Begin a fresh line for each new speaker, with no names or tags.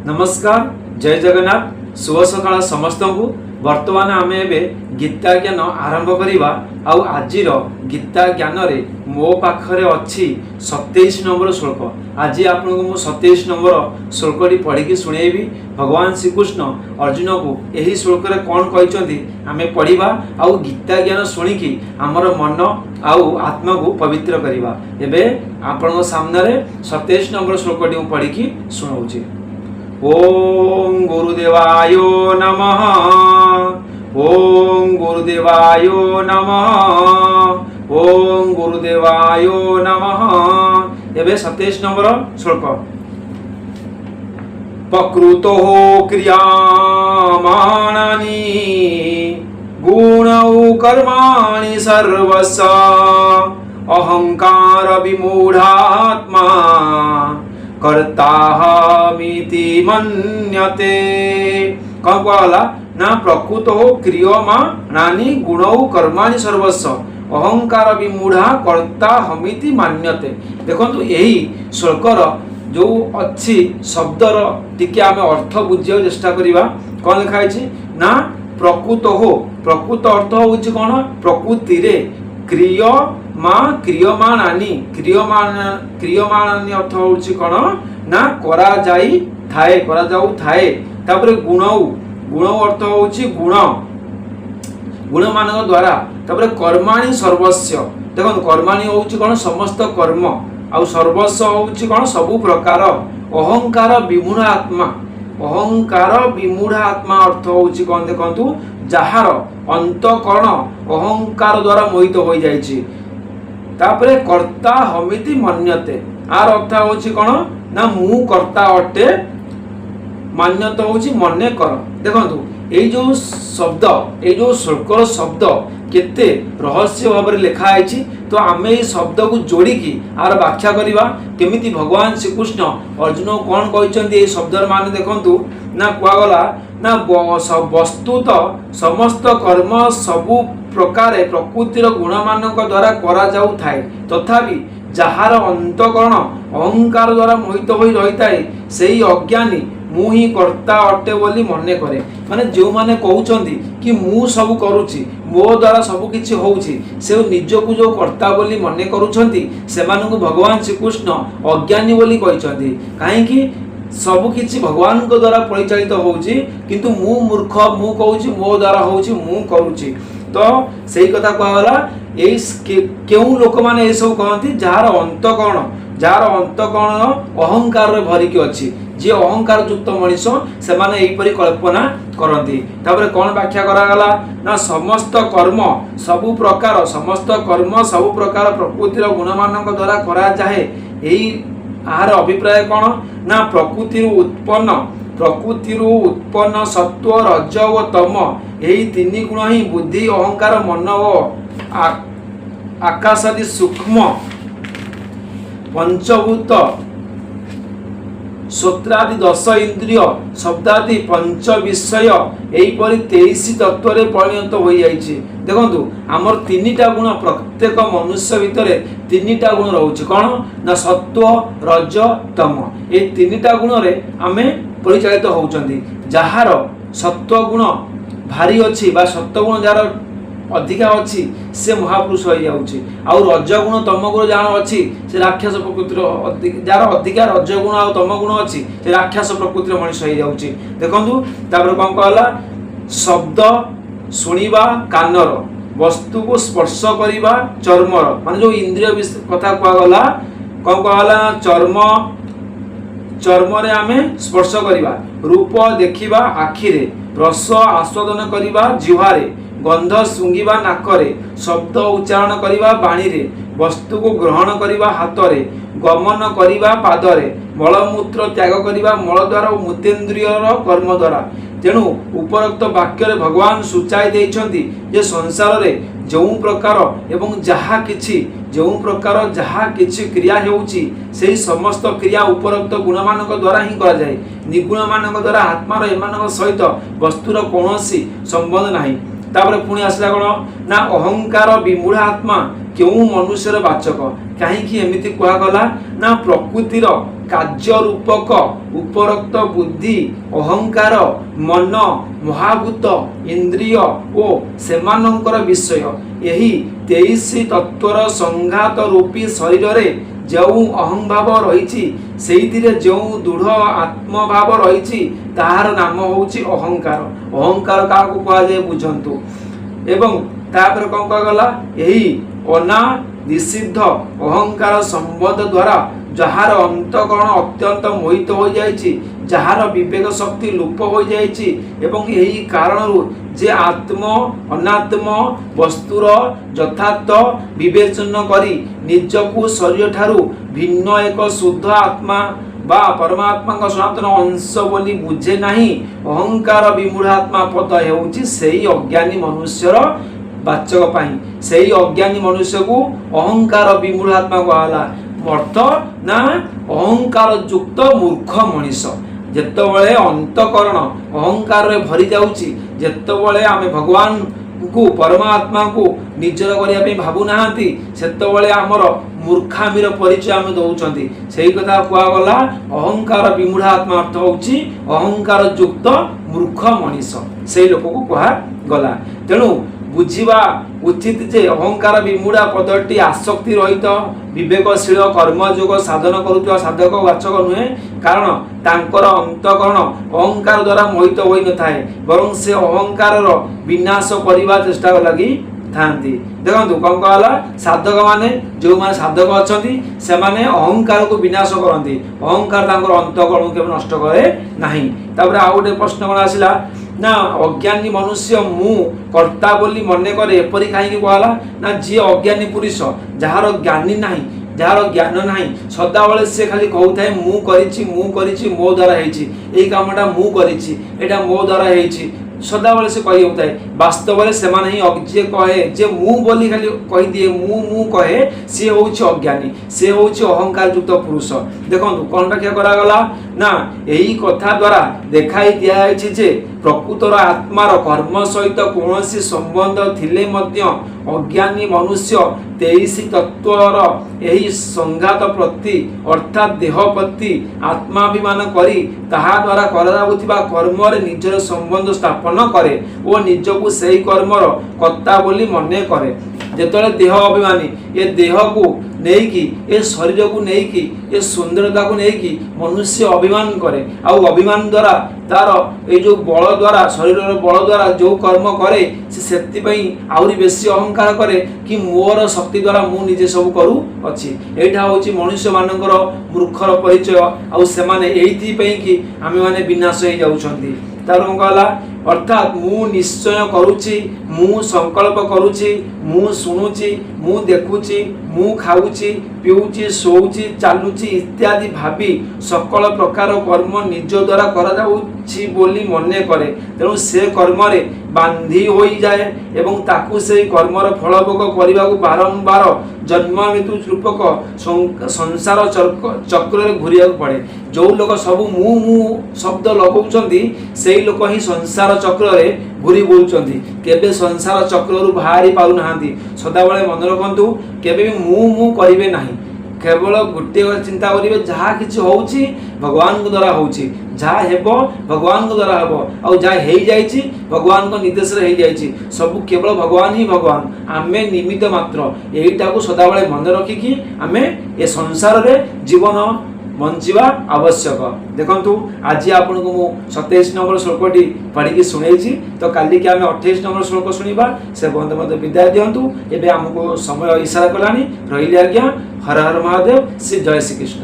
नमस्कार जय जगन्नाथ शुभ सकाळ समस्त को वर्तमान आम एवं गीता ज्ञान आरंभ करवा आज गीता ज्ञान रे मो पाखरे अच्छी 27 नंबर श्लोक। आज आपको मु 27 नंबर श्लोक पढ़ी शुणेबी। भगवान श्रीकृष्ण अर्जुन को यही श्लोक रे कौन कहते आम पढ़ा आउ गीता ज्ञान शुणिकी आमर मन आउ आत्मा को पवित्र करवा। एवं आपण सामने 27 नंबर श्लोक पढ़ी शुणाऊँ। ओम गुरुदेवाय नमः। ओम गुरुदेवाय नमः। ओम गुरुदेवाय नमः। एबे 27 नंबर श्लोक। प्रकृतो क्रियामाणानि गुणौ कर्माणि सर्वस्य अहंकार विमूढात्मा कर्ताहमिति मन्यते। कौन कहला ना प्रकृत क्रियमाणानि गुणौ कर्माणि सर्वस्व अहंकार विमूढ़ा कर्ता हमिति मान्यते। देखो यही श्लोकर जो अच्छी शब्दर टिके आम अर्थ बुझे चेष्टा करवा। कौन लिखाई ना प्रकृत अर्थ हूँ कौन प्रकृति रे क्रियमाणानि अर्थ हूँ कौन ना करा जाऊ थाए। तापर गुण अर्थ हूँ गुण मान द्वारा। तापर कर्माणि सर्वस्व देखो कर्माणि हूँ कौन समस्त कर्म आउ सर्वस्व हूँ कौन सबु प्रकार। अहंकार विमूढ़ आत्मा अर्थ हूँ कौन देखु जार अंतकरण अहंकार द्वारा मोहित हो जाइछि। तापरे कर्ता हमिति मन्यते आर अर्थ हूँ कौन ना मु कर्ता अटे मान्यता हूँ मने कर। देखु ये जो शब्द ये जो श्लोकर शब्द केते रहस्य भाव में लिखाई। तो आम ये शब्द को जोड़िकी आर व्याख्या करवा केमिति भगवान श्रीकृष्ण अर्जुन कौन कहते ये शब्द मान देखु ना कहगला ना वस्तुत समस्त कर्म सबु प्रकार प्रकृतिर गुण मान द्वारा करा जाऊ थाए तथापि जार अंतकरण अहंकार द्वारा मोहित हो रही है सही अज्ञानी मु ही कर्ता अटे बोली मने करे। माने जो माने कहउचंदी कि मु सब करूची मो द्वारा सब किछि होउची से निजको जो कर्ता बोली मने करूचंदी सेमानकु भगवान श्रीकृष्ण अज्ञानी बोली कहिचंदी। काहे कि सब किछि भगवान को द्वारा परिचालित होउची किंतु मु मूर्ख मु कहउची मो द्वारा होउची मु करूची। तो सही कथा कहला ए केउ लोक माने ए सब कहंती जार अंतकरण अहंकार रे भरी के अछि जे अहंकार युक्त मनीष से माने एपरी कल्पना करती। तापर कौन व्याख्या करागला ना समस्त कर्म सबु प्रकार प्रकृतिर गुण मान द्वारा करा जाए। यही आहार अभिप्राय कौन ना प्रकृति उत्पन्न सत्व रज और तम यही तीन गुण ही बुद्धि अहंकार मन और आकाशादि सूक्ष्म पंचभूत श्रोत्रादि 10 इंद्रिय शब्दादि पंच विषय यहीपरि 23 तत्व परिणत हो जाइए। देखु आमर 3टा गुण प्रत्येक मनुष्य भितर 3टा गुण रोचे कौन ना सत्व रज तम ये 3टा गुण रे आमे परिचालित होउचंदी। जार सत्व गुण भारी अच्छी बा सत्व गुण जार अधिका अच्छी से महापुरुष हो जाउची आउ रजगुण तम गुण जान अच्छी से राक्षस प्रकृतिर जार अधिका रजगुण आउ तम गुण अच्छी से राक्षस प्रकृतिर मनीष हो जाउची। देखंतु तापर कोन कहला शब्द सुनिबा कानर वस्तु को स्पर्श करिबा चर्मर माने जो इंद्रिय कथा कुआ गला कोन कहला चर्म रे आमे स्पर्श करिबा रूप देखिबा आखि रे रस आस्वादन करिबा जिह्वारे गंध सुंगिबा नाकरे शब्द उच्चारण करिबा बाणी रे वस्तु को ग्रहण करिबा हाथ रे गमन करिबा पाद रे मलमूत्र त्याग करिबा मल द्वारा और मूतेन्द्रिय कर्म द्वारा। तेणु उपरोक्त वाक्य रे भगवान सूचाई देइछंती जे संसार रे जो प्रकार एवं जहा किछि क्रिया हेउची सेही समस्त क्रिया उपरोक्त गुण मानक द्वारा ही करा जाय। निगुण मानक द्वारा आत्मा रे एमानक सहित वस्तुर कोनोसी संबंध नाही। तापर पुणी आसला कौन ना अहंकार विमूढ़ आत्मा क्यों मनुष्यर वाचक कहीं एमती कहगला ना प्रकृतिर କାର୍ଯ୍ୟ ରୂପକ ଉପରୋକ୍ତ ବୁଦ୍ଧି ଅହଙ୍କାର ମନ ମହାଭୂତ ଇନ୍ଦ୍ରିୟ ଓ ସେମାନଙ୍କର ବିଷୟ ଏହି 23 ତତ୍ଵର ସଂଘାତ ରୂପୀ ଶରୀରରେ ଯେଉଁ ଅହଂଭାବ ରହିଛି ସେଇଥିରେ ଯେଉଁ ଦୃଢ଼ ଆତ୍ମଭାବ ରହିଛି ତାହାର ନାମ ହେଉଛି ଅହଙ୍କାର। ଅହଙ୍କାର କାହାକୁ କୁହାଯାଏ ବୁଝନ୍ତୁ। ଏବଂ ତାପରେ କ'ଣ କୁହାଗଲା, ଏହି ଅନାଦିସିଦ୍ଧ ଅହଙ୍କାର ସମ୍ବନ୍ଧ ଦ୍ୱାରା ଯାହାର ଅନ୍ତଃକରଣ ଅତ୍ୟନ୍ତ ମୋହିତ ହୋଇଯାଇଛି, ଯାହାର ବିବେକ ଶକ୍ତି ଲୋପ ହୋଇଯାଇଛି ଏବଂ ଏହି କାରଣରୁ ଯେ ଆତ୍ମ ଅନାତ୍ମ ବସ୍ତୁର ଯଥାର୍ଥ ବିବେଚନ କରି ନିଜକୁ ଶରୀର ଠାରୁ ଭିନ୍ନ ଏକ ଶୁଦ୍ଧ ଆତ୍ମା ବା ପରମାତ୍ମାଙ୍କ ସନାତନ ଅଂଶ ବୋଲି ବୁଝେ ନାହିଁ, ଅହଙ୍କାର ବିମୂଢ଼ାତ୍ମା ପଦ ହେଉଛି ସେହି ଅଜ୍ଞାନୀ ମନୁଷ୍ୟର ବାଚକ ପାଇଁ। ସେହି ଅଜ୍ଞାନୀ ମନୁଷ୍ୟକୁ ଅହଙ୍କାର ବିମୂଢ଼ାତ୍ମା କୁହାଗଲା। ଅର୍ଥ ନା ଅହଙ୍କାର ଯୁକ୍ତ ମୂର୍ଖ ମଣିଷ। ଯେତେବେଳେ ଅନ୍ତଃକରଣ ଅହଙ୍କାରରେ ଭରି ଯାଉଛି, ଯେତେବେଳେ ଆମେ ଭଗବାନଙ୍କୁ ପରମାତ୍ମାକୁ ନିଜର କରିବା ପାଇଁ ଭାବୁନାହାନ୍ତି, ସେତେବେଳେ ଆମର ମୂର୍ଖାମିର ପରିଚୟ ଆମେ ଦେଉଛନ୍ତି। ସେଇ କଥା କୁହାଗଲା ଅହଙ୍କାର ବିମୂଢ଼ାତ୍ମା ଅର୍ଥ ହେଉଛି ଅହଙ୍କାର ଯୁକ୍ତ ମୂର୍ଖ ମଣିଷ, ସେଇ ଲୋକକୁ କୁହାଗଲା। ତେଣୁ ବୁଝିବା ଉଚିତ ଯେ ଅହଙ୍କାର ବିମୂଢ଼ା ପଦଟି ଆସକ୍ତି ରହିତ ବିବେକଶୀଳ କର୍ମଯୋଗ ସାଧନ କରୁଥିବା ସାଧକ ବାଚକ ନୁହେଁ, କାରଣ ତାଙ୍କର ଅନ୍ତଃକରଣ ଅହଙ୍କାର ଦ୍ୱାରା ମୋହିତ ହୋଇନଥାଏ, ବରଂ ସେ ଅହଙ୍କାରର ବିନାଶ କରିବା ଚେଷ୍ଟା ଲାଗି ଥାନ୍ତି। ଦେଖନ୍ତୁ କ'ଣ କହିଲା, ସାଧକ ମାନେ ଯେଉଁମାନେ ସାଧକ ଅଛନ୍ତି ସେମାନେ ଅହଙ୍କାରକୁ ବିନାଶ କରନ୍ତି, ଅହଙ୍କାର ତାଙ୍କର ଅନ୍ତଃକରଣକୁ କେବେ ନଷ୍ଟ କରେ ନାହିଁ। ତାପରେ ଆଉ ଗୋଟେ ପ୍ରଶ୍ନ କ'ଣ ଆସିଲା ନା, ଅଜ୍ଞାନୀ ମନୁଷ୍ୟ ମୁଁ କର୍ତ୍ତା ବୋଲି ମନେ କରେ, ଏପରି କାହିଁକି କୁହାଗଲା ନା, ଯିଏ ଅଜ୍ଞାନୀ ପୁରୁଷ, ଯାହାର ଜ୍ଞାନୀ ନାହିଁ, ଯାହାର ଜ୍ଞାନ ନାହିଁ, ସଦାବେଳେ ସେ ଖାଲି କହୁଥାଏ ମୁଁ କରିଛି ମୋ ଦ୍ୱାରା ହେଇଛି, ଏଇ କାମଟା ମୁଁ କରିଛି, ଏଇଟା ମୋ ଦ୍ୱାରା ହେଇଛି, ସଦାବେଳେ ସେ କହି ହେଉଥାଏ। ବାସ୍ତବରେ ସେମାନେ ହିଁ ଯିଏ କହେ ଯେ ମୁଁ ବୋଲି ଖାଲି କହିଦିଏ, ମୁଁ କହେ, ସିଏ ହେଉଛି ଅଜ୍ଞାନୀ, ସିଏ ହେଉଛି ଅହଙ୍କାର ଯୁକ୍ତ ପୁରୁଷ। ଦେଖନ୍ତୁ କ'ଣ ବ୍ୟାଖ୍ୟା କରାଗଲା ନା, ଏହି କଥା ଦ୍ୱାରା ଦେଖାଇ ଦିଆଯାଇଛି ଯେ ପ୍ରକୃତର ଆତ୍ମାର କର୍ମ ସହିତ କୌଣସି ସମ୍ବନ୍ଧ ଥିଲେ ମଧ୍ୟ ଅଜ୍ଞାନୀ ମନୁଷ୍ୟ 23 ତତ୍ଵର ଏହି ସଂଘାତ ପ୍ରତି ଅର୍ଥାତ୍ ଦେହ ପ୍ରତି ଆତ୍ମାଭିମାନ କରି ତାହା ଦ୍ୱାରା କରାଯାଉଥିବା କର୍ମରେ ନିଜର ସମ୍ବନ୍ଧ ସ୍ଥାପନ କରେ ଓ ନିଜକୁ ସେହି କର୍ମର କର୍ତ୍ତା ବୋଲି ମନେ କରେ। ଯେତେବେଳେ ଦେହ ଅଭିମାନୀ, ଏ ଦେହକୁ ନେଇକି, ଏ ଶରୀରକୁ ନେଇକି, ଏ ସୁନ୍ଦରତାକୁ ନେଇକି ମନୁଷ୍ୟ ଅଭିମାନ କରେ, ଆଉ ଅଭିମାନ ଦ୍ୱାରା ତାର ଏଇ ଯେଉଁ ବଳ ଦ୍ୱାରା, ଶରୀରର ବଳ ଦ୍ୱାରା ଯେଉଁ କର୍ମ କରେ, ସେ ସେଥିପାଇଁ ଆହୁରି ବେଶୀ ଅହଙ୍କାର କରେ କି ମୋର ଶକ୍ତି ଦ୍ୱାରା ମୁଁ ନିଜେ ସବୁ କରୁଅଛି। ଏଇଟା ହେଉଛି ମନୁଷ୍ୟମାନଙ୍କର ମୂର୍ଖର ପରିଚୟ, ଆଉ ସେମାନେ ଏଇଥିପାଇଁ କି ଆମେମାନେ ବିନାଶ ହେଇଯାଉଛନ୍ତି। ତାର କ'ଣ କହିଲା, ଅର୍ଥାତ୍ ମୁଁ ନିଶ୍ଚୟ କରୁଛି, ମୁଁ ସଂକଳ୍ପ କରୁଛି, ମୁଁ ଶୁଣୁଛି, ମୁଁ ଦେଖୁଛି, ମୁଁ ଖାଉଛି, ପିଉଛି, ଶୋଉଛି, ଚାଲୁଛି ଇତ୍ୟାଦି ଭାବି ସକଳ ପ୍ରକାର କର୍ମ ନିଜ ଦ୍ୱାରା କରାଯାଉଛି ବୋଲି ମନେ କରେ। ତେଣୁ ସେ କର୍ମରେ ବାନ୍ଧି ହୋଇଯାଏ ଏବଂ ତାକୁ ସେହି କର୍ମର ଫଳଭୋଗ କରିବାକୁ ବାରମ୍ବାର ଜନ୍ମ ମୃତ୍ୟୁ ରୂପକ ସଂସାର ଚକ୍ରରେ ଘୁରିବାକୁ ପଡ଼େ। ଯେଉଁ ଲୋକ ସବୁ ମୁଁ ଶବ୍ଦ ଲଗାଉଛନ୍ତି ସେଇ ଲୋକ ହିଁ ସଂସାର ଚକ୍ରରେ ଘୁରି ବୁଲୁଛନ୍ତି, କେବେ ସଂସାର ଚକ୍ରରୁ ବାହାରି ପାରୁନାହାନ୍ତି। ସଦାବେଳେ ମନେ ରଖନ୍ତୁ, କେବେ ବି ମୁଁ କରିବେ ନାହିଁ, କେବଳ ଗୋଟିଏ ଚିନ୍ତା କରିବେ ଯାହା କିଛି ହେଉଛି ଭଗବାନଙ୍କ ଦ୍ୱାରା ହେଉଛି, ଯାହା ହେବ ଭଗବାନଙ୍କ ଦ୍ୱାରା ହେବ, ଆଉ ଯାହା ହେଇଯାଇଛି ଭଗବାନଙ୍କ ନିର୍ଦ୍ଦେଶରେ ହେଇଯାଇଛି, ସବୁ କେବଳ ଭଗବାନ ହିଁ ଭଗବାନ, ଆମେ ନିମିତ୍ତ ମାତ୍ର। ଏଇଟାକୁ ସଦାବେଳେ ମନେ ରଖିକି ଆମେ ଏ ସଂସାରରେ ଜୀବନ ବଞ୍ଚିବା ଆବଶ୍ୟକ। ଦେଖନ୍ତୁ ଆଜି ଆପଣଙ୍କୁ ମୁଁ 27 ନମ୍ବର ଶ୍ଲୋକଟି ପଢ଼ିକି ଶୁଣେଇଛି, ତ କାଲିକି ଆମେ 28 ନମ୍ବର ଶ୍ଲୋକ ଶୁଣିବା। ସେ ବନ୍ଧୁ ମୋତେ ବିଦାୟ ଦିଅନ୍ତୁ। ଏବେ ଆମକୁ ସମୟ ଇଶାରା କଲାଣି, ରହିଲି ଆଜ୍ଞା। ହର ହର ମହାଦେବ, ଶ୍ରୀ ଜୟ ଶ୍ରୀକୃଷ୍ଣ।